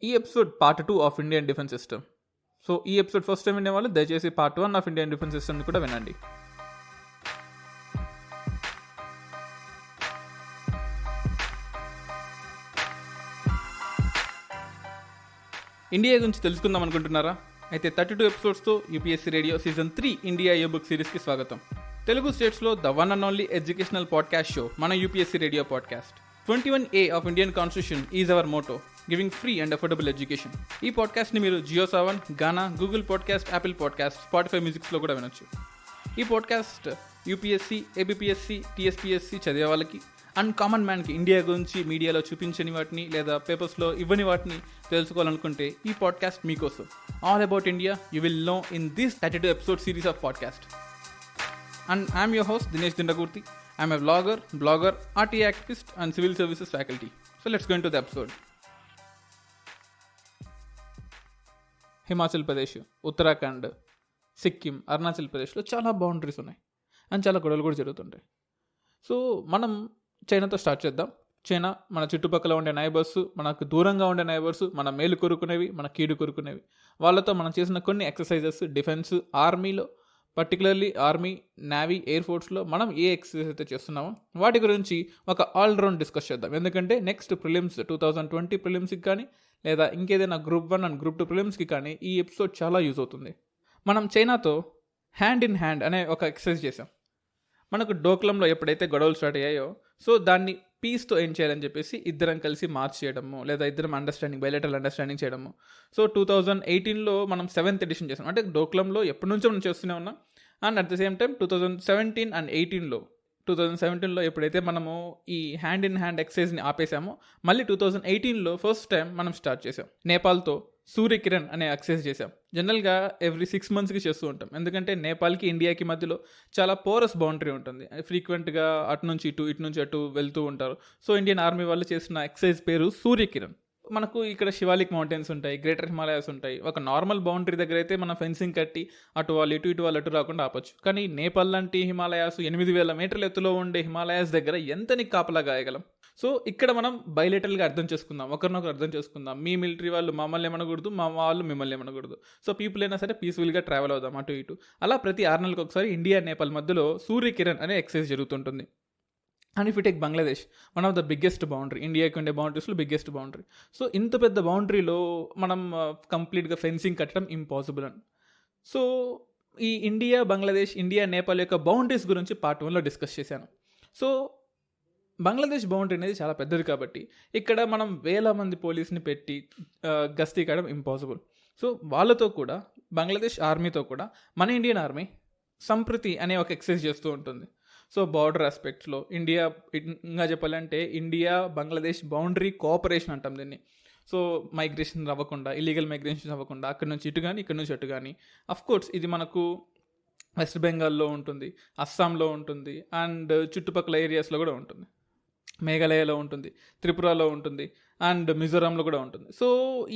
ఈ episode part 2 of Indian defence system. So ఈ episode first time వినే వాళ్ళు దయచేసి పార్ట్ 1 ఆఫ్ ఇండియన్ డిఫెన్స్ సిస్టమ్ని కూడా వినండి. ఇండియా గురించి తెలుసుకుందాం అనుకుంటున్నారా? అయితే 32 ఎపిసోడ్స్తో UPSC radio season 3 India A book సిరీస్కి స్వాగతం. తెలుగు స్టేట్స్లో the one and only educational podcast show మన UPSC radio podcast. 21A of Indian constitution is our motto, giving free and affordable education. ఈ పాడ్కాస్ట్ని మీరు Jio Saavn, Gaana, Google podcast, Apple podcast, Spotify మ్యూజిక్స్లో కూడా వినొచ్చు. ఈ పాడ్కాస్ట్ యూపీఎస్సీ, ఏబిపిఎస్సీ, టీఎస్పీఎస్సీ చదివే వాళ్ళకి అండ్ కామన్ మ్యాన్కి ఇండియా గురించి మీడియాలో చూపించని వాటిని లేదా పేపర్స్లో ఇవ్వని వాటిని తెలుసుకోవాలనుకుంటే ఈ పాడ్కాస్ట్ మీకోసం. All about India you will know in this 32 episode series of podcast. And I'm your host Dinesh Dindagurthi. I'm a blogger, RTI activist and civil services faculty. So let's go into the episode. Himachal Pradesh, Uttarakhand, Sikkim, Arunachal ప్రదేశ్లో చాలా boundaries ఉన్నాయి and చాలా గొడవలు కూడా జరుగుతుంటాయి. So మనం చైనాతో start చేద్దాం. చైనా మన చుట్టుపక్కల ఉండే నైబర్స్, మనకు దూరంగా ఉండే నైబర్స్, మన మేలు కోరుకునేవి, మన కీడు కోరుకునేవి. వాళ్ళతో మనం చేసిన కొన్ని ఎక్సర్సైజెస్, డిఫెన్స్, ఆర్మీలో పర్టికులర్లీ ఆర్మీ, నేవీ, ఎయిర్ ఫోర్స్లో మనం ఏ ఎక్సర్సైజ్ అయితే చేస్తున్నామో వాటి గురించి ఒక ఆల్రౌండ్ డిస్కస్ చేద్దాం. ఎందుకంటే నెక్స్ట్ ప్రిలిమ్స్ 2020 ప్రిలిమ్స్కి కానీ లేదా ఇంకేదైనా గ్రూప్ 1 అండ్ గ్రూప్ 2 ప్రిలిమ్స్కి కానీ ఈ ఎపిసోడ్ చాలా యూజ్ అవుతుంది. మనం చైనాతో హ్యాండ్ ఇన్ హ్యాండ్ అనే ఒక ఎక్సర్సైజ్ చేసాం. మనకు డోక్లంలో ఎప్పుడైతే గొడవలు స్టార్ట్ అయ్యాయో సో దాన్ని పీస్తో ఏం చేయాలని చెప్పేసి ఇద్దరం కలిసి మార్చ్ చేయడము లేదా ఇద్దరం బైలేటరల్ అండర్స్టాండింగ్ చేయడము. సో 2018లో మనం 7th ఎడిషన్ చేసాం. అంటే డోక్లంలో ఎప్పటి నుంచో మనం చేస్తూనే ఉన్నాం. And at the same time 2017 and 2017లో ఎప్పుడైతే మనము ఈ హ్యాండ్ ఇన్ హ్యాండ్ ఎక్సర్సైజ్ని ఆపేసామో మళ్ళీ 2018లో ఫస్ట్ టైం మనం స్టార్ట్ చేసాం. నేపాల్తో సూర్యకిరణ్ అనే ఎక్సర్సైజ్ చేసాం. జనరల్గా ఎవ్రీ 6 monthsకి చేస్తూ ఉంటాం. ఎందుకంటే నేపాల్కి ఇండియాకి మధ్యలో చాలా పోరస్ బౌండరీ ఉంటుంది. ఫ్రీక్వెంట్గా అటు నుంచి అటు వెళ్తూ ఉంటారు. సో ఇండియన్ ఆర్మీ వాళ్ళు చేసిన ఎక్సర్సైజ్ పేరు సూర్యకిరణ్. మనకు ఇక్కడ శివాలిక్ మౌంటైన్స్ ఉంటాయి, గ్రేటర్ హిమాలయాస్ ఉంటాయి. ఒక నార్మల్ బౌండరీ దగ్గర అయితే మనం ఫెన్సింగ్ కట్టి అటు వాళ్ళు ఇటు వాళ్ళు అటు రాకుండా ఆపచ్చు. కానీ నేపాల్ లాంటి హిమాలయాస్ 8,000 మీటర్ల ఎత్తులో ఉండే హిమాలయాస్ దగ్గర ఎంత నీకు కాపలా గాయగలం? సో ఇక్కడ మనం బైలేటరల్గా అర్థం చేసుకుందాం, ఒకరినొకరు అర్థం చేసుకుందాం. మీ మిలిటరీ వాళ్ళు మమ్మల్ని ఏమనకూడదు, మా వాళ్ళు మిమ్మల్ని ఏమనకూడదు. సో పీపుల్ అయినా సరే పీస్ఫుల్గా ట్రావెల్ అవుదాం అటు ఇటు. అలా ప్రతి 6 నెలలకు ఒకసారి ఇండియా నేపాల్ మధ్యలో సూర్యకిరణ్ అనే ఎక్సర్సైజ్ జరుగుతుంటుంది. And if you take Bangladesh, one of the biggest boundary, ఇండియాకి ఉండే బౌండరీస్లో బిగ్గెస్ట్ బౌండరీ. సో ఇంత పెద్ద బౌండరీలో మనం కంప్లీట్గా ఫెన్సింగ్ కట్టడం ఇంపాసిబుల్ అని. సో ఈ బంగ్లాదేశ్, నేపాల్ యొక్క బౌండరీస్ గురించి పార్ట్ 1లో డిస్కస్ చేశాను. సో బంగ్లాదేశ్ బౌండరీ అనేది చాలా పెద్దది కాబట్టి ఇక్కడ మనం 1000 మంది పోలీస్ని పెట్టి గస్తీ కాయడం ఇంపాసిబుల్. సో వాళ్ళతో కూడా, బంగ్లాదేశ్ ఆర్మీతో కూడా మన ఇండియన్ ఆర్మీ సంప్రతి అనే ఒక ఎక్సర్సైజ్ చేస్తూ ఉంటుంది. సో బార్డర్ ఆస్పెక్ట్స్లో ఇంకా చెప్పాలంటే ఇండియా బంగ్లాదేశ్ బౌండరీ కోఆపరేషన్ అంటాం దీన్ని. సో మైగ్రేషన్ అవ్వకుండా, ఇల్లీగల్ మైగ్రేషన్ అవ్వకుండా అక్కడి నుంచి ఇటు కానీ, ఇక్కడి నుంచి అటు కానీ. అఫ్కోర్స్ ఇది మనకు వెస్ట్ బెంగాల్లో ఉంటుంది, అస్సాంలో ఉంటుంది, అండ్ చుట్టుపక్కల ఏరియాస్లో కూడా ఉంటుంది. మేఘాలయలో ఉంటుంది, త్రిపురలో ఉంటుంది, అండ్ మిజోరాంలో కూడా ఉంటుంది. సో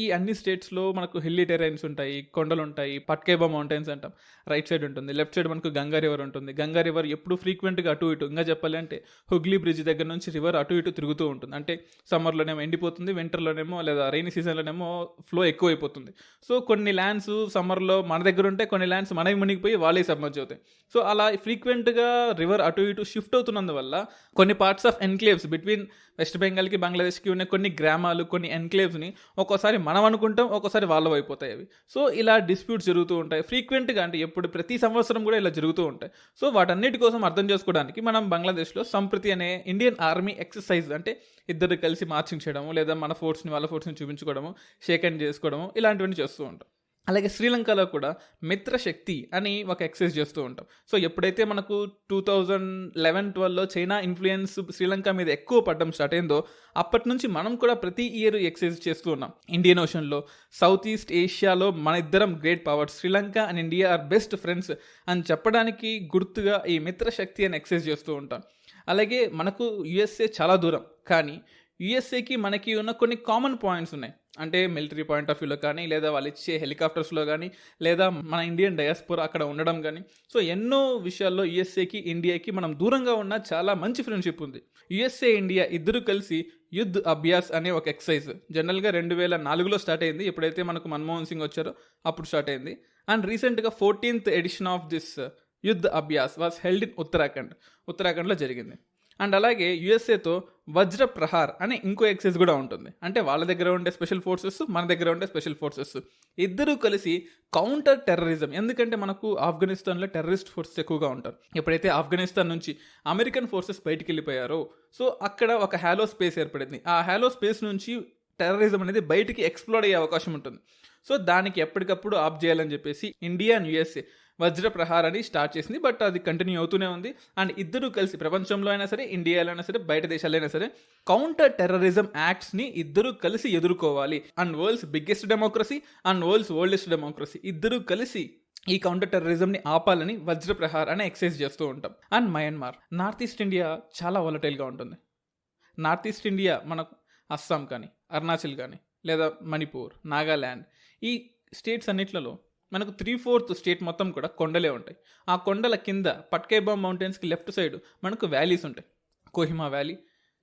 ఈ అన్ని స్టేట్స్లో మనకు హిల్లీ టెరైన్స్ ఉంటాయి, కొండలు ఉంటాయి, పట్కేబా మౌంటైన్స్ అంటాం. రైట్ సైడ్ ఉంటుంది, లెఫ్ట్ సైడ్ మనకు గంగా రివర్ ఉంటుంది. గంగా రివర్ ఎప్పుడు ఫ్రీక్వెంట్గా అటు ఇటు, ఇంకా చెప్పాలంటే హుగ్లీ బ్రిడ్జ్ దగ్గర నుంచి రివర్ అటు ఇటు తిరుగుతూ ఉంటుంది. అంటే సమ్మర్లోనేమో ఎండిపోతుంది, వింటర్లోనేమో లేదా రైనీ సీజన్లోనేమో ఫ్లో ఎక్కువైపోతుంది. సో కొన్ని ల్యాండ్స్ సమ్మర్లో మన దగ్గర ఉంటే, కొన్ని ల్యాండ్స్ మనకి మునిగిపోయి వాళ్ళే సబ్మర్జ్ అవుతాయి. సో అలా ఫ్రీక్వెంట్గా రివర్ అటు ఇటు షిఫ్ట్ అవుతున్నందువల్ల కొన్ని parts of enclaves between West బెంగాల్కి బంగ్లాదేశ్కి ఉన్న కొన్ని గ్రామాలు, కొన్ని ఎన్క్లేవ్స్ని ఒక్కోసారి మనం అనుకుంటాం, ఒక్కోసారి వాళ్ళ అయిపోతాయి అవి. సో ఇలా డిస్ప్యూట్స్ జరుగుతూ ఉంటాయి ఫ్రీక్వెంట్గా. అంటే ఎప్పుడు ప్రతి సంవత్సరం కూడా ఇలా జరుగుతూ ఉంటాయి. సో వాటన్నిటి కోసం అర్థం చేసుకోవడానికి మనం బంగ్లాదేశ్లో సంప్రతి అనే ఇండియన్ ఆర్మీ ఎక్సర్సైజ్, అంటే ఇద్దరు కలిసి మార్చింగ్ చేయడము లేదా మన ఫోర్స్ని వాళ్ళ ఫోర్స్ని చూపించుకోవడము, షేక్ హ్యాండ్ చేసుకోవడము, ఇలాంటివన్నీ చేస్తూ ఉంటాం. అలాగే శ్రీలంకలో కూడా మిత్రశక్తి అని ఒక ఎక్సర్సైజ్ చేస్తూ ఉంటాం. సో ఎప్పుడైతే మనకు 2011-12లో చైనా ఇన్ఫ్లుయెన్స్ శ్రీలంక మీద ఎక్కువ పడడం స్టార్ట్ అయిందో అప్పటి నుంచి మనం కూడా ప్రతి ఇయర్ ఎక్సర్సైజ్ చేస్తూ ఉన్నాం. ఇండియన్ ఓషన్లో, సౌత్ ఈస్ట్ ఏషియాలో మన ఇద్దరం great powers, Sri Lanka and India are best friends అని చెప్పడానికి గుర్తుగా ఈ మిత్రశక్తి అని ఎక్సర్సైజ్ చేస్తూ ఉంటాం. అలాగే మనకు యుఎస్ఏ చాలా దూరం, కానీ యుఎస్ఏకి మనకి ఉన్న కొన్ని కామన్ పాయింట్స్ ఉన్నాయి. అంటే మిలిటరీ పాయింట్ ఆఫ్ వ్యూలో కానీ, లేదా వాళ్ళు ఇచ్చే హెలికాప్టర్స్లో కానీ, లేదా మన ఇండియన్ డయాస్పోరా అక్కడ ఉండడం కానీ. సో ఎన్నో విషయాల్లో యుఎస్ఏకి ఇండియాకి మనం దూరంగా ఉన్న చాలా మంచి ఫ్రెండ్షిప్ ఉంది. యుఎస్ఏ ఇండియా ఇద్దరు కలిసి యుద్ధ్ అభ్యాస్ అనే ఒక ఎక్సర్సైజ్ జనరల్గా 2004లో స్టార్ట్ అయింది. ఎప్పుడైతే మనకు మన్మోహన్ సింగ్ వచ్చారో అప్పుడు స్టార్ట్ అయింది. అండ్ రీసెంట్గా 14th edition of this Yudh Abhyas was held in ఉత్తరాఖండ్లో జరిగింది. అండ్ అలాగే యుఎస్ఏతో వజ్ర ప్రహార్ అనే ఇంకో ఎక్సైజ్ కూడా ఉంటుంది. అంటే వాళ్ళ దగ్గర ఉండే స్పెషల్ ఫోర్సెస్, మన దగ్గర ఉండే స్పెషల్ ఫోర్సెస్ ఇద్దరూ కలిసి కౌంటర్ టెర్రరిజం. ఎందుకంటే మనకు ఆఫ్ఘనిస్తాన్లో టెర్రరిస్ట్ ఫోర్సెస్ ఎక్కువగా ఉంటారు. ఎప్పుడైతే ఆఫ్ఘనిస్తాన్ నుంచి అమెరికన్ ఫోర్సెస్ బయటికి వెళ్ళిపోయారో, సో అక్కడ ఒక హ్యాలో స్పేస్ ఏర్పడింది. ఆ హ్యాలో స్పేస్ నుంచి టెర్రరిజం అనేది బయటికి ఎక్స్ప్లోర్ అయ్యే అవకాశం ఉంటుంది. సో దానికి ఎప్పటికప్పుడు ఆఫ్ చేయాలని చెప్పేసి ఇండియా అండ్ యుఎస్ఏ వజ్ర ప్రహార్ అని స్టార్ట్ చేసింది. బట్ అది కంటిన్యూ అవుతూనే ఉంది. అండ్ ఇద్దరు కలిసి ప్రపంచంలో అయినా సరే, ఇండియాలో అయినా సరే, బయట దేశాల్లో అయినా సరే కౌంటర్ టెర్రరిజం యాక్ట్స్ని ఇద్దరు కలిసి ఎదుర్కోవాలి. And world's biggest democracy and world's oldest democracy ఇద్దరు కలిసి ఈ కౌంటర్ టెర్రరిజంని ఆపాలని వజ్ర ప్రహార్ అనే ఎక్సైజ్ చేస్తూ ఉంటాం. And Myanmar, north east India చాలా వాలటైల్గా ఉంటుంది. నార్త్ ఈస్ట్ ఇండియా మనకు అస్సాం కానీ, అరుణాచల్ కానీ, లేదా మణిపూర్, నాగాల్యాండ్, ఈ స్టేట్స్ అన్నిట్లలో మనకు 3/4 స్టేట్ మొత్తం కూడా కొండలే ఉంటాయి. ఆ కొండల కింద పట్కైబామ్ మౌంటైన్స్కి లెఫ్ట్ సైడ్ మనకు వ్యాలీస్ ఉంటాయి. కోహిమా వ్యాలీ,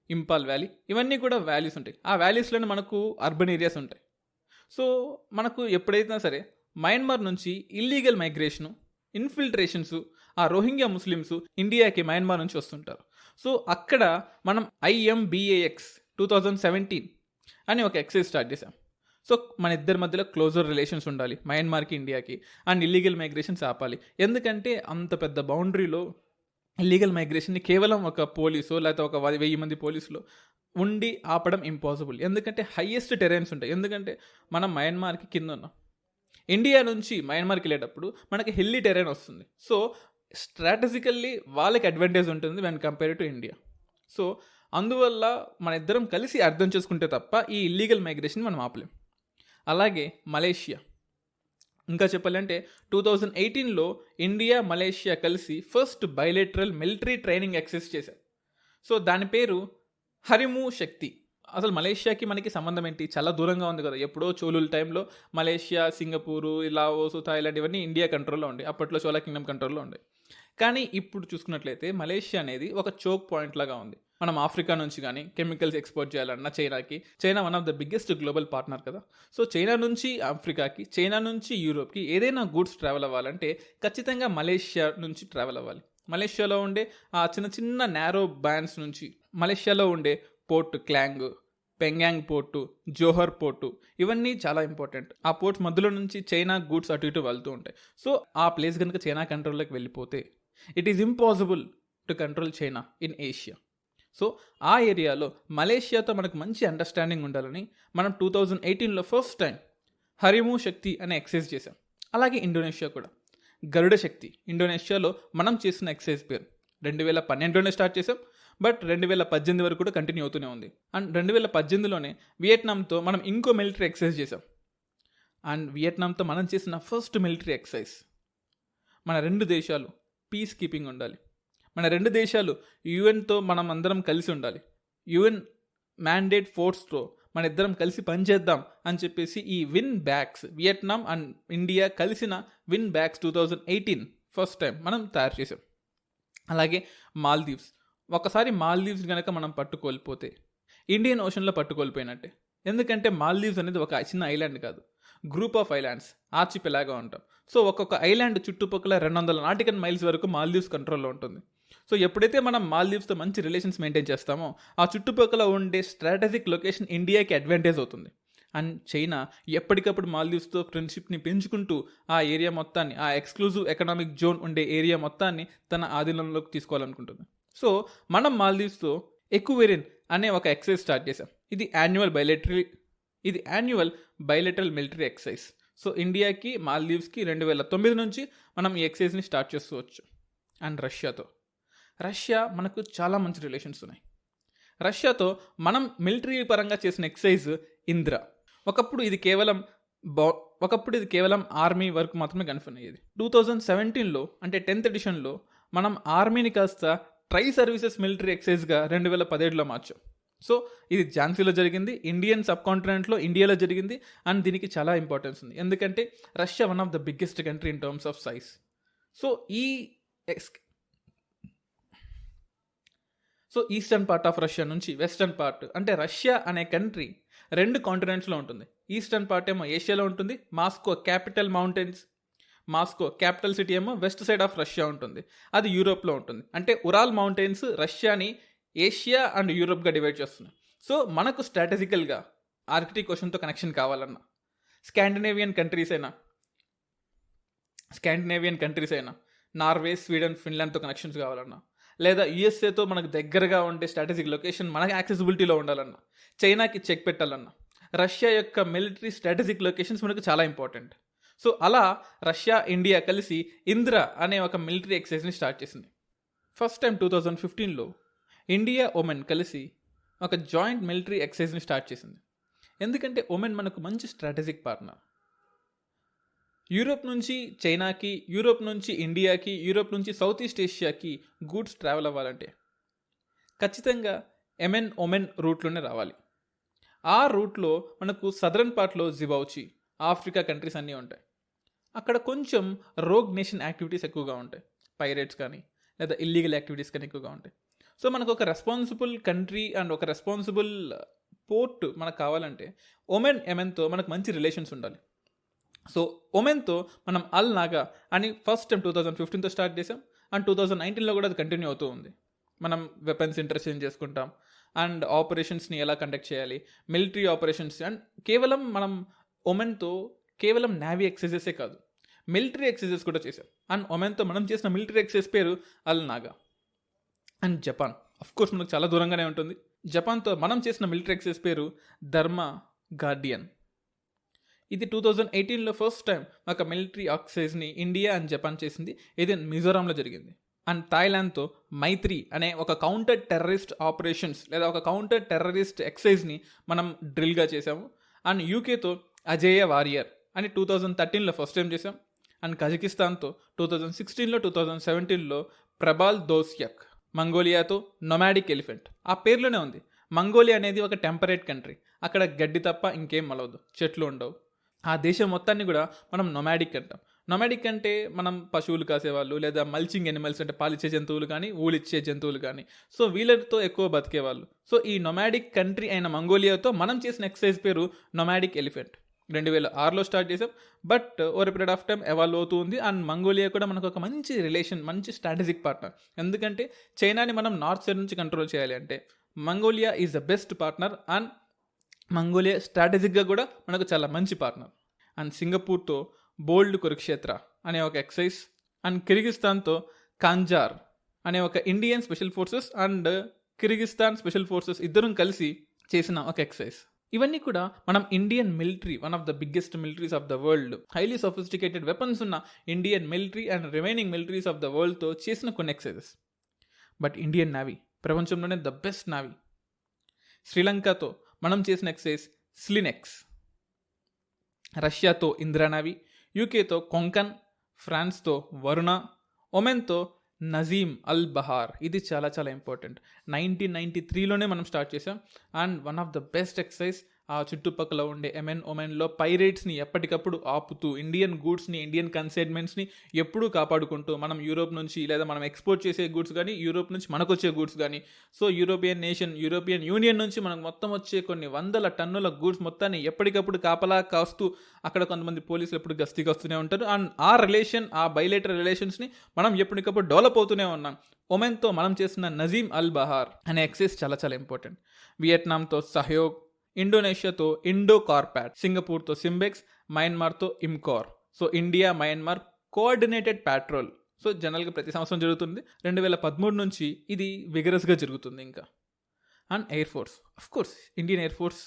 ఇంపాల్ వ్యాలీ, ఇవన్నీ కూడా వ్యాలీస్ ఉంటాయి. ఆ వ్యాలీస్లోనే మనకు అర్బన్ ఏరియాస్ ఉంటాయి. సో మనకు ఎప్పుడైనా సరే మయన్మార్ నుంచి ఇల్లీగల్ మైగ్రేషను, ఇన్ఫిల్ట్రేషన్స్, ఆ రోహింగ్యా ముస్లిమ్స్ ఇండియాకి మయన్మార్ నుంచి వస్తుంటారు. సో అక్కడ మనం IMBAX 2017 అని ఒక ఎక్సైజ్ స్టార్ట్ చేసాం. సో మన ఇద్దరి మధ్యలో క్లోజర్ రిలేషన్స్ ఉండాలి, మయన్మార్కి ఇండియాకి. అండ్ ఇల్లీగల్ మైగ్రేషన్స్ ఆపాలి. ఎందుకంటే అంత పెద్ద బౌండరీలో ఇల్లీగల్ మైగ్రేషన్ని కేవలం ఒక పోలీసు లేకపోతే ఒక 1000 మంది పోలీసులు ఉండి ఆపడం ఇంపాసిబుల్. ఎందుకంటే హయ్యెస్ట్ టెరెన్స్ ఉంటాయి. ఎందుకంటే మనం మయన్మార్కి కింద ఉన్నాం. ఇండియా నుంచి మయన్మార్కి వెళ్ళేటప్పుడు మనకి హిల్లీ టెరెన్ వస్తుంది. సో స్ట్రాటజికల్లీ వాళ్ళకి అడ్వాంటేజ్ ఉంటుంది when compare to India. So అందువల్ల మన ఇద్దరం కలిసి అర్థం చేసుకుంటే తప్ప ఈ ఇల్లీగల్ మైగ్రేషన్ మనం ఆపలేం. అలాగే మలేషియా, ఇంకా చెప్పాలంటే 2018లో ఇండియా మలేషియా కలిసి first bilateral military training excise చేశారు. సో దాని పేరు హరిము శక్తి. అసలు మలేషియాకి మనకి సంబంధం ఏంటి? చాలా దూరంగా ఉంది కదా. ఎప్పుడో చోళుల టైంలో మలేషియా, సింగపూరు, లావోస్, థాయిలాండ్ ఇవన్నీ ఇండియా కంట్రోల్లో ఉండే. అప్పట్లో చోళ కింగ్డమ్ కంట్రోల్లో ఉండే. కానీ ఇప్పుడు చూసుకున్నట్లయితే మలేషియా అనేది ఒక చోక్ పాయింట్ లాగా ఉంది. మనం ఆఫ్రికా నుంచి కానీ కెమికల్స్ ఎక్స్పోర్ట్ చేయాలన్నా చైనాకి, China one of the biggest global partner కదా. సో చైనా నుంచి ఆఫ్రికాకి, చైనా నుంచి యూరోప్కి ఏదైనా గూడ్స్ ట్రావెల్ అవ్వాలంటే ఖచ్చితంగా మలేషియా నుంచి ట్రావెల్ అవ్వాలి. మలేషియాలో ఉండే ఆ చిన్న చిన్న నారో బ్యాండ్స్ నుంచి, మలేషియాలో ఉండే పోర్ట్ క్లాంగ్, పెంగాంగ్ పోర్టు, జోహర్ పోర్టు, ఇవన్నీ చాలా ఇంపార్టెంట్. ఆ పోర్ట్స్ మధ్యలో నుంచి చైనా గూడ్స్ అటు ఇటు వెళ్తూ ఉంటాయి. సో ఆ ప్లేస్ కనుక చైనా కంట్రోల్లోకి వెళ్ళిపోతే it is impossible to control China in Asia. So ఆ ఏరియాలో మలేషియాతో మనకు మంచి అండర్స్టాండింగ్ ఉండాలని మనం 2018లో ఫస్ట్ టైం హరిము శక్తి అనే ఎక్సైజ్ చేశాం. అలాగే ఇండోనేషియా కూడా గరుడ శక్తి, ఇండోనేషియాలో మనం చేసిన ఎక్సైజ్ పేరు 2012లోనే స్టార్ట్ చేసాం. బట్ 2018 వరకు కూడా కంటిన్యూ అవుతూనే ఉంది. అండ్ 2018లోనే వియట్నాంతో మనం ఇంకో మిలిటరీ ఎక్సైజ్ చేసాం. అండ్ వియట్నాంతో మనం చేసిన ఫస్ట్ మిలిటరీ ఎక్సైజ్. మన రెండు దేశాలు పీస్ కీపింగ్ ఉండాలి. మన రెండు దేశాలు యుఎన్తో మనం అందరం కలిసి ఉండాలి. యుఎన్ మ్యాండేట్ ఫోర్స్తో మన ఇద్దరం కలిసి పనిచేద్దాం అని చెప్పేసి ఈ win backs, Vietnam and India కలిసిన విన్ బ్యాక్స్ 2018 ఫస్ట్ టైం మనం తయారు చేసాం. అలాగే మాల్దీవ్స్, ఒకసారి మాల్దీవ్స్ కనుక మనం పట్టుకోల్పోతే ఇండియన్ ఓషన్లో పట్టుకోల్పోయినట్టే. ఎందుకంటే మాల్దీవ్స్ అనేది ఒక చిన్న ఐలాండ్ కాదు, గ్రూప్ ఆఫ్ ఐలాండ్స్, ఆర్చిపెలాగా ఉంటాం. సో ఒక్కొక్క ఐలాండ్ చుట్టుపక్కల 200 నాటికల్ మైల్స్ వరకు మాల్దీవ్స్ కంట్రోల్లో ఉంటుంది. సో ఎప్పుడైతే మనం మాల్దీవ్స్తో మంచి రిలేషన్స్ మెయింటైన్ చేస్తామో ఆ చుట్టుపక్కల ఉండే స్ట్రాటజిక్ లొకేషన్ ఇండియాకి అడ్వాంటేజ్ అవుతుంది. అండ్ చైనా ఎప్పటికప్పుడు మాల్దీవ్స్తో ఫ్రెండ్షిప్ని పెంచుకుంటూ ఆ ఏరియా మొత్తాన్ని, ఆ ఎక్స్క్లూజివ్ ఎకనామిక్ జోన్ ఉండే ఏరియా మొత్తాన్ని తన ఆధీనంలోకి తీసుకోవాలనుకుంటుంది. సో మనం మాల్దీవ్స్తో ఎక్వేరియన్ అనే ఒక ఎక్సైజ్ స్టార్ట్ చేసాం. ఇది annual bilateral military exercise. So ఇండియాకి మాల్దీవ్స్కి 2009 నుంచి మనం ఈ ఎక్సైజ్ని స్టార్ట్ చేసుకోవచ్చు. అండ్ రష్యా మనకు చాలా మంచి రిలేషన్స్ ఉన్నాయి. రష్యాతో మనం మిలిటరీ పరంగా చేసిన ఎక్సైజ్ ఇంద్ర. ఒకప్పుడు ఇది కేవలం ఆర్మీ వర్క్ మాత్రమే కన్ఫర్మ్ అయ్యేది. 2017లో అంటే 10th ఎడిషన్లో మనం ఆర్మీని కాస్త ట్రై సర్వీసెస్ మిలిటరీ ఎక్సైజ్గా 2017లో మార్చాం. సో ఇది ఝాన్సీలో జరిగింది, ఇండియన్ సబ్ కాంటినెంట్లో ఇండియాలో జరిగింది. అండ్ దీనికి చాలా ఇంపార్టెన్స్ ఉంది, ఎందుకంటే Russia one of the biggest country in terms of size. So eastern part of Russia నుంచి వెస్టర్న్ పార్ట్, అంటే రష్యా అనే కంట్రీ 2 కాంటినెంట్స్లో ఉంటుంది. ఈస్టర్న్ పార్ట్ ఏమో ఏషియాలో ఉంటుంది, మాస్కో క్యాపిటల్ సిటీ ఏమో వెస్ట్ సైడ్ ఆఫ్ రష్యా ఉంటుంది, అది యూరోప్లో ఉంటుంది. అంటే ఉరాల్ మౌంటైన్స్ రష్యాని ఏషియా అండ్ యూరోప్గా డివైడ్ చేస్తున్నాయి. సో మనకు స్ట్రాటజికల్గా ఆర్కిటిక్ ఓషన్తో కనెక్షన్ కావాలన్నా, స్కాండినేవియన్ కంట్రీస్ అయినా నార్వే, స్వీడన్, ఫిన్లాండ్తో కనెక్షన్స్ కావాలన్నా, లేదా యూఎస్ఏతో మనకు దగ్గరగా ఉండే స్ట్రాటజిక్ లొకేషన్ మనకు యాక్సెసిబిలిటీలో ఉండాలన్నా, చైనాకి చెక్ పెట్టాలన్నా, రష్యా యొక్క మిలిటరీ స్ట్రాటజిక్ లొకేషన్స్ మనకు చాలా ఇంపార్టెంట్. సో అలా రష్యా, ఇండియా కలిసి ఇంద్ర అనే ఒక మిలిటరీ ఎక్సర్సైజ్ని స్టార్ట్ చేసింది. ఫస్ట్ టైం 2015లో ఇండియా, ఒమెన్ కలిసి ఒక జాయింట్ మిలిటరీ ఎక్సర్సైజ్ని స్టార్ట్ చేసింది. ఎందుకంటే ఒమెన్ మనకు మంచి స్ట్రాటజిక్ పార్ట్నర్. యూరోప్ నుంచి చైనాకి, యూరోప్ నుంచి ఇండియాకి, యూరోప్ నుంచి సౌత్ ఈస్ట్ ఏషియాకి గూడ్స్ ట్రావెల్ అవ్వాలంటే ఖచ్చితంగా ఒమెన్ రూట్లోనే రావాలి. ఆ రూట్లో మనకు సదరన్ పార్ట్లో జిబౌచి, ఆఫ్రికా కంట్రీస్ అన్నీ ఉంటాయి. అక్కడ కొంచెం రోగ్ నేషన్ యాక్టివిటీస్ ఎక్కువగా ఉంటాయి, పైరేట్స్ కానీ లేదా ఇల్లీగల్ యాక్టివిటీస్ కానీ ఎక్కువగా ఉంటాయి. సో మనకు ఒక రెస్పాన్సిబుల్ కంట్రీ అండ్ ఒక రెస్పాన్సిబుల్ పోర్ట్ మనకు కావాలంటే ఒమెన్తో మనకు మంచి రిలేషన్స్ ఉండాలి. సో ఒమెన్తో మనం అల్ నాగా అని ఫస్ట్ టైం 2015తో స్టార్ట్ చేసాం, అండ్ 2019లో కూడా అది కంటిన్యూ అవుతూ ఉంది. మనం వెపన్స్ ఇంటర్చేంజ్ చేసుకుంటాం, అండ్ ఆపరేషన్స్ని ఎలా కండక్ట్ చేయాలి, మిలిటరీ ఆపరేషన్స్. అండ్ కేవలం మనం ఒమెన్తో కేవలం నేవీ ఎక్సర్సైజెసే కాదు, మిలిటరీ ఎక్సర్సైజెస్ కూడా చేసాం. అండ్ ఒమెన్తో మనం చేసిన మిలిటరీ ఎక్సర్సైజ్ పేరు అల్ నాగా. అండ్ జపాన్ కోర్స్ మనకు చాలా దూరంగానే ఉంటుంది. జపాన్తో మనం చేసిన మిలిటరీ ఎక్సర్సైజ్ పేరు ధర్మ గార్డియన్. ఇది 2018లో ఫస్ట్ టైం ఒక మిలిటరీ ఎక్సర్సైజ్ని ఇండియా అండ్ జపాన్ చేసింది. ఇది మిజోరాంలో జరిగింది. అండ్ థాయిలాండ్తో మైత్రి అనే ఒక కౌంటర్ టెర్రరిస్ట్ ఆపరేషన్స్ లేదా ఒక కౌంటర్ టెర్రరిస్ట్ ఎక్సర్సైజ్ని మనం డ్రిల్గా చేసాము. అండ్ యూకేతో అజేయ వారియర్ అని 2013లో ఫస్ట్ టైం చేసాం. అండ్ కజకిస్తాన్తో 2016లో, 2017లో ప్రభాల్ దోస్యక్. మంగోలియాతో నొమాడిక్ ఎలిఫెంట్, ఆ పేర్లోనే ఉంది. మంగోలియా అనేది ఒక టెంపరేట్ కంట్రీ, అక్కడ గడ్డి తప్ప ఇంకేం మలవదు, చెట్లు ఉండవు. ఆ దేశం మొత్తాన్ని కూడా మనం నొమాడిక్ అంటాం. నొమాడిక్ అంటే మనం పశువులు కాసేవాళ్ళు, లేదా మల్చింగ్ ఎనిమల్స్ అంటే పాలిచ్చే జంతువులు కానీ, ఊలిచ్చే జంతువులు కానీ, సో వీళ్ళతో ఎక్కువ బతికేవాళ్ళు. సో ఈ నొమాడిక్ కంట్రీ అయిన మంగోలియాతో మనం చేసిన ఎక్సర్సైజ్ పేరు నొమాడిక్ ఎలిఫెంట్. 2006లో స్టార్ట్ చేసాం, but over period of time evolve అవుతూ ఉంది. అండ్ మంగోలియా కూడా మనకు ఒక మంచి రిలేషన్, మంచి స్ట్రాటజిక్ పార్ట్నర్. ఎందుకంటే చైనాని మనం నార్త్ సైడ్ నుంచి కంట్రోల్ చేయాలి అంటే Mongolia is the best partner. And Mongolia స్ట్రాటజిక్గా కూడా మనకు చాలా మంచి పార్ట్నర్. అండ్ సింగపూర్తో బోల్డ్ కురుక్షేత్ర అనే ఒక ఎక్సైజ్, అండ్ కిర్గిస్తాన్తో కాంజార్ అనే ఒక Indian special forces and Kyrgyzstan special forces ఇద్దరం కలిసి చేసిన ఒక ఎక్సైజ్. ఇవన్నీ కూడా మనం Indian military, one of the biggest militaries of the world, highly sophisticated weapons ఉన్న Indian military and remaining militaries of the వరల్డ్తో చేసిన కొన్ని ఎక్సైజెస్. బట్ ఇండియన్ నావీ ప్రపంచంలోనే ద బెస్ట్ నావీ. శ్రీలంకతో మనం చేసిన ఎక్సైజ్ స్లినెక్స్, రష్యాతో ఇందిరా నావీ, యూకేతో కొంకన్, ఫ్రాన్స్తో వరుణ, ఒమెన్తో నజీమ్ అల్ బహార్. ఇది చాలా చాలా ఇంపార్టెంట్. 1993లోనే మనం స్టార్ట్ చేసాం. And one of the best exercise. ఆ చుట్టుపక్కల ఉండే ఒమెన్లో పైరేట్స్ని ఎప్పటికప్పుడు ఆపుతూ, ఇండియన్ గూడ్స్ని, ఇండియన్ కన్సైన్మెంట్స్ని ఎప్పుడూ కాపాడుకుంటూ, మనం యూరోప్ నుంచి లేదా మనం ఎక్స్పోర్ట్ చేసే గూడ్స్ కానీ, యూరోప్ నుంచి మనకు వచ్చే గూడ్స్ కానీ, సో యూరోపియన్ యూనియన్ నుంచి మనకు మొత్తం వచ్చే కొన్ని వందల టన్నుల గూడ్స్ మొత్తాన్ని ఎప్పటికప్పుడు కాపలా కాస్తూ, అక్కడ కొంతమంది పోలీసులు ఎప్పుడు గస్తీకి వస్తూనే ఉంటారు. అండ్ ఆ బైలేటరల్ రిలేషన్స్ని మనం ఎప్పటికప్పుడు డెవలప్ అవుతూనే ఉన్నాం. ఒమెన్తో మనం చేసిన నజీమ్ అల్ బహార్ అనే ఎక్సైజ్ చాలా చాలా ఇంపార్టెంట్. వియట్నాంతో సహయోగ్, ఇండోనేషియాతో ఇండో కార్పాట్, సింగపూర్తో సింబెక్స్, మయన్మార్తో IMCOR. So India Myanmar coordinated patrol. So జనరల్గా ప్రతి సంవత్సరం జరుగుతుంది. 2013 నుంచి ఇది విగరస్గా జరుగుతుంది ఇంకా. And air force, course Indian air force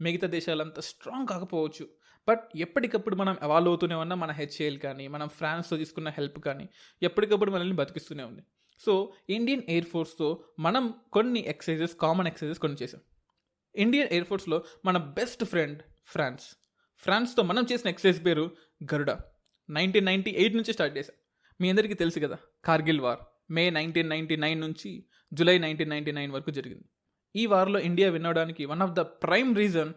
మిగతా దేశాలంతా స్ట్రాంగ్ కాకపోవచ్చు, బట్ ఎప్పటికప్పుడు మనం ఎవాల్వ్ అవుతూనే ఉన్నాం. మన హెచ్ఏఎల్ కానీ, మనం ఫ్రాన్స్తో తీసుకున్న హెల్ప్ కానీ ఎప్పటికప్పుడు మనల్ని బతికిస్తూనే ఉంది. సో ఇండియన్ ఎయిర్ ఫోర్స్తో మనం కొన్ని కామన్ ఎక్సైజెస్ కొన్ని చేసాం. ఇండియన్ ఎయిర్ ఫోర్స్లో మన బెస్ట్ ఫ్రెండ్ ఫ్రాన్స్తో మనం చేసిన ఎక్సైజ్ పేరు గరుడ. 1998 నుంచి స్టార్ట్ చేశాం. మీ అందరికీ తెలుసు కదా, కార్గిల్ వార్ మే 1999 నుంచి జూలై 1999 వరకు జరిగింది. ఈ వార్లో ఇండియా విన్ అవడానికి one of the prime reason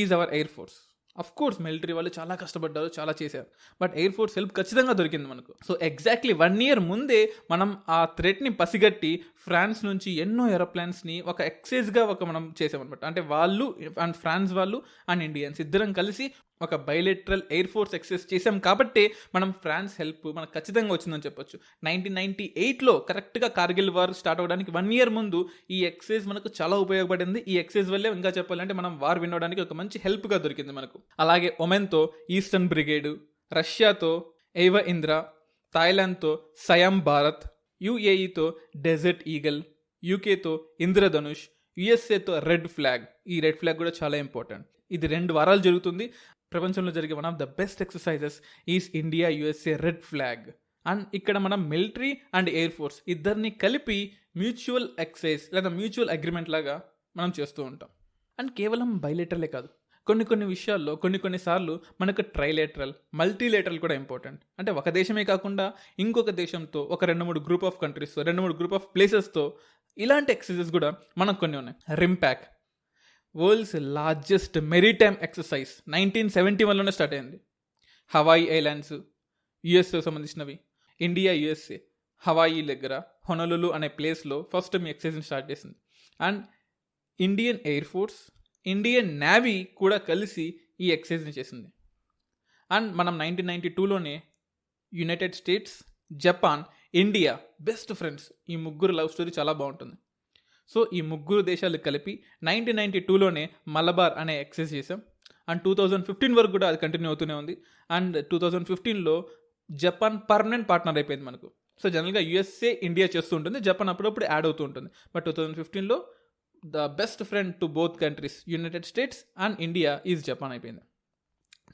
is our air force. Of course military వాళ్ళు చాలా కష్టపడ్డారు, చాలా చేశారు, బట్ ఎయిర్ ఫోర్స్ హెల్ప్ ఖచ్చితంగా దొరికింది మనకు. సో ఎగ్జాక్ట్లీ 1 year ముందే మనం ఆ థ్రెట్ని పసిగట్టి ఫ్రాన్స్ నుంచి ఎన్నో ఏరోప్లేన్స్ని ఒక ఎక్సైజ్గా మనం చేసామన్నమాట. అంటే వాళ్ళు అండ్ ఫ్రాన్స్ వాళ్ళు అండ్ ఇండియన్స్ ఇద్దరం కలిసి ఒక బైలేటరల్ ఎయిర్ ఫోర్స్ ఎక్సైజ్ చేసాం కాబట్టి మనం ఫ్రాన్స్ హెల్ప్ మనకు ఖచ్చితంగా వచ్చిందని చెప్పొచ్చు. 1998లో కరెక్ట్గా కార్గిల్ వార్ స్టార్ట్ అవ్వడానికి 1 year ముందు ఈ ఎక్సైజ్ మనకు చాలా ఉపయోగపడింది. ఈ ఎక్సైజ్ వల్లే ఇంకా చెప్పాలంటే మనం వార్ విన్ అవ్వడానికి ఒక మంచి హెల్ప్గా దొరికింది మనకు. అలాగే ఒమెన్తో ఈస్టర్న్ బ్రిగేడ్, రష్యాతో ఎయివ ఇంద్రా, థాయిలాండ్తో సయామ్ భారత్, యుఏఈతో డెజర్ట్ ఈగల్, యూకేతో ఇంద్రధనుష్, యుఎస్ఏతో రెడ్ ఫ్లాగ్. ఈ రెడ్ ఫ్లాగ్ కూడా చాలా ఇంపార్టెంట్. ఇది 2 వారాలు జరుగుతుంది. ప్రపంచంలో జరిగే one of the best exercises is India USA Red Flag. And ఇక్కడ మనం మిలిటరీ అండ్ ఎయిర్ ఫోర్స్ ఇద్దరిని కలిపి మ్యూచువల్ ఎక్సైజ్ లేదా మ్యూచువల్ అగ్రిమెంట్ లాగా మనం చేస్తూ ఉంటాం. అండ్ కేవలం బైలేటరలే కాదు, కొన్ని విషయాల్లో కొన్నిసార్లు మనకు ట్రైలేటరల్, మల్టీలేటరల్ కూడా ఇంపార్టెంట్. అంటే ఒక దేశమే కాకుండా ఇంకొక దేశంతో, ఒక 2-3 గ్రూప్ ఆఫ్ కంట్రీస్తో, 2-3 గ్రూప్ ఆఫ్ ప్లేసెస్తో ఇలాంటి ఎక్సర్సైజెస్ కూడా మనకు కొన్ని ఉన్నాయి. RIMPAC, world's largest maritime exercise 1971లోనే స్టార్ట్ అయింది. హవాయి ఐలాండ్స్ యుఎస్ఏ సంబంధించినవి. ఇండియా యుఎస్ఏ హవాయి దగ్గర హొనలులు అనే ప్లేస్లో ఫస్ట్ మీ ఎక్సర్సైజ్ని స్టార్ట్ చేసింది. And Indian air force, Indian navy కూడా కలిసి ఈ ఎక్సర్సైజ్ని చేసింది. అండ్ మనం 1992లోనే United States, Japan, India best friends. ఈ ముగ్గురు లవ్ స్టోరీ చాలా బాగుంటుంది. సో ఈ ముగ్గురు దేశాలు కలిపి 1992లోనే మలబార్ అనే ఎక్సైజ్ చేసాం. అండ్ 2015 వరకు కూడా అది కంటిన్యూ అవుతూనే ఉంది. అండ్ 2015లో జపాన్ పర్మనెంట్ పార్ట్నర్ అయిపోయింది మనకు. సో జనరల్గా యుఎస్ఏ ఇండియా చేస్తూ ఉంటుంది, జపాన్ అప్పుడప్పుడు యాడ్ అవుతూ ఉంటుంది. బట్ 2015లో the best friend to both countries United States and India is Japan అయిపోయింది.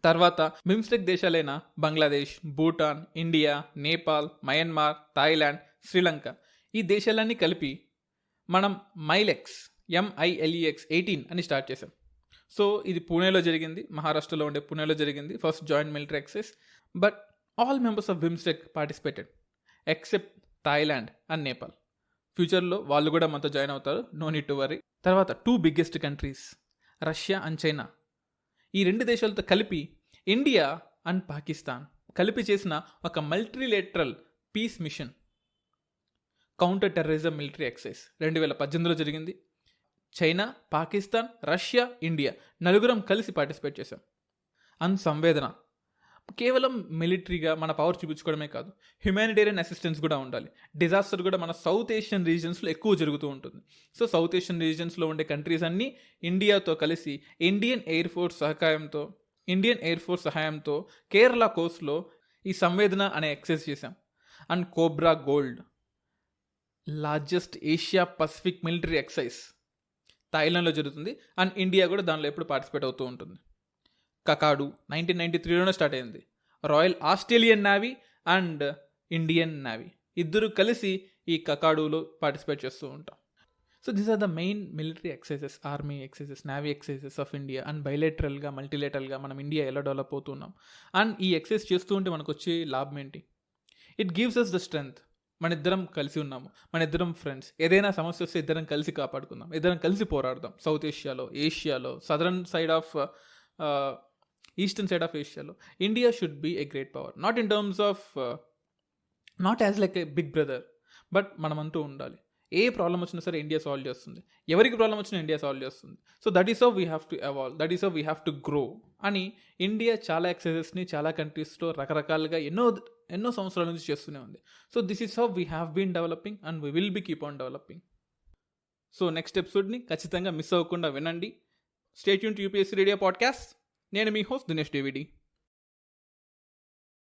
తర్వాత బిమ్స్టెక్ దేశాలైన Bangladesh, Bhutan, India, Nepal, Myanmar, Thailand, Sri Lanka ఈ దేశాలన్నీ కలిపి మనం మైలెక్స్ MILEX 18 అని స్టార్ట్ చేసాం. సో ఇది పూణేలో జరిగింది, మహారాష్ట్రలో ఉండే పూణేలో జరిగింది first joint military exercise. But all members of BIMSTEC participated except Thailand and Nepal. ఫ్యూచర్లో వాళ్ళు కూడా మనతో జాయిన్ అవుతారు, నో నీడ్ టు వరీ. తర్వాత 2 biggest countries Russia and China, ఈ 2 దేశాలతో కలిపి ఇండియా అండ్ పాకిస్తాన్ కలిపి చేసిన ఒక multilateral peace mission counter terrorism military exercise 2018లో జరిగింది. చైనా, పాకిస్తాన్, రష్యా, ఇండియా నలుగురం కలిసి పార్టిసిపేట్ చేశాం. అండ్ సంవేదన కేవలం మిలిటరీగా మన పవర్ చూపించుకోవడమే కాదు, హ్యుమానిటేరియన్ అసిస్టెన్స్ కూడా ఉండాలి. డిజాస్టర్ కూడా మన సౌత్ ఏషియన్ రీజియన్స్లో ఎక్కువ జరుగుతూ ఉంటుంది. సో సౌత్ ఏషియన్ రీజియన్స్లో ఉండే కంట్రీస్ అన్నీ ఇండియాతో కలిసి ఇండియన్ ఎయిర్ ఫోర్స్ సహాయంతో కేరళ కోస్ట్లో ఈ సంవేదన అనే ఎక్సైజ్ చేశాం. And Cobra Gold largest Asia Pacific military exercise థాయిలాండ్లో జరుగుతుంది. అండ్ ఇండియా కూడా దానిలో ఎప్పుడు పార్టిసిపేట్ అవుతూ ఉంటుంది. కకాడు 1993లోనే స్టార్ట్ అయింది. Royal Australian navy and Indian navy ఇద్దరు కలిసి ఈ కకాడులో పార్టిసిపేట్ చేస్తూ ఉంటాం. So these are the main military exercises, army exercises, navy exercises of India. And బైలేటరల్గా, మల్టీలేటరల్గా మనం ఇండియా ఎలా డెవలప్ అవుతున్నాం. అండ్ ఈ ఎక్సైజ్ చేస్తూ ఉంటే మనకు వచ్చే లాభం ఏంటి? It gives us the strength. మన ఇద్దరం కలిసి ఉన్నాము, మన ఇద్దరం ఫ్రెండ్స్. ఏదైనా సమస్య వస్తే ఇద్దరం కలిసి కాపాడుకుందాం, ఇద్దరం కలిసి పోరాడదాం. సౌత్ ఏషియాలో southern side of eastern side of ఏషియాలో India should be a great power. Not in terms of not as like a big brother, but మనమంటూ ఉండాలి. ఏ ప్రాబ్లం వచ్చినా సరే ఇండియా సాల్వ్ చేస్తుంది, ఎవరికి ప్రాబ్లం వచ్చినా ఇండియా సాల్వ్ చేస్తుంది. So that is how we have to evolve, that is how we have to grow అని India చాలా ఎక్సైజెస్ని చాలా కంట్రీస్లో రకరకాలుగా ఎన్నో సంవత్సరాల నుంచి చేస్తూనే ఉంది. So this is how we have been developing and we will be keep on developing. So next ఎపిసోడ్ని ఖచ్చితంగా మిస్ అవ్వకుండా వినండి. Stay tune to UPSC radio podcast. నేను మీ హోస్ట్ దినేష్ డేవిడి.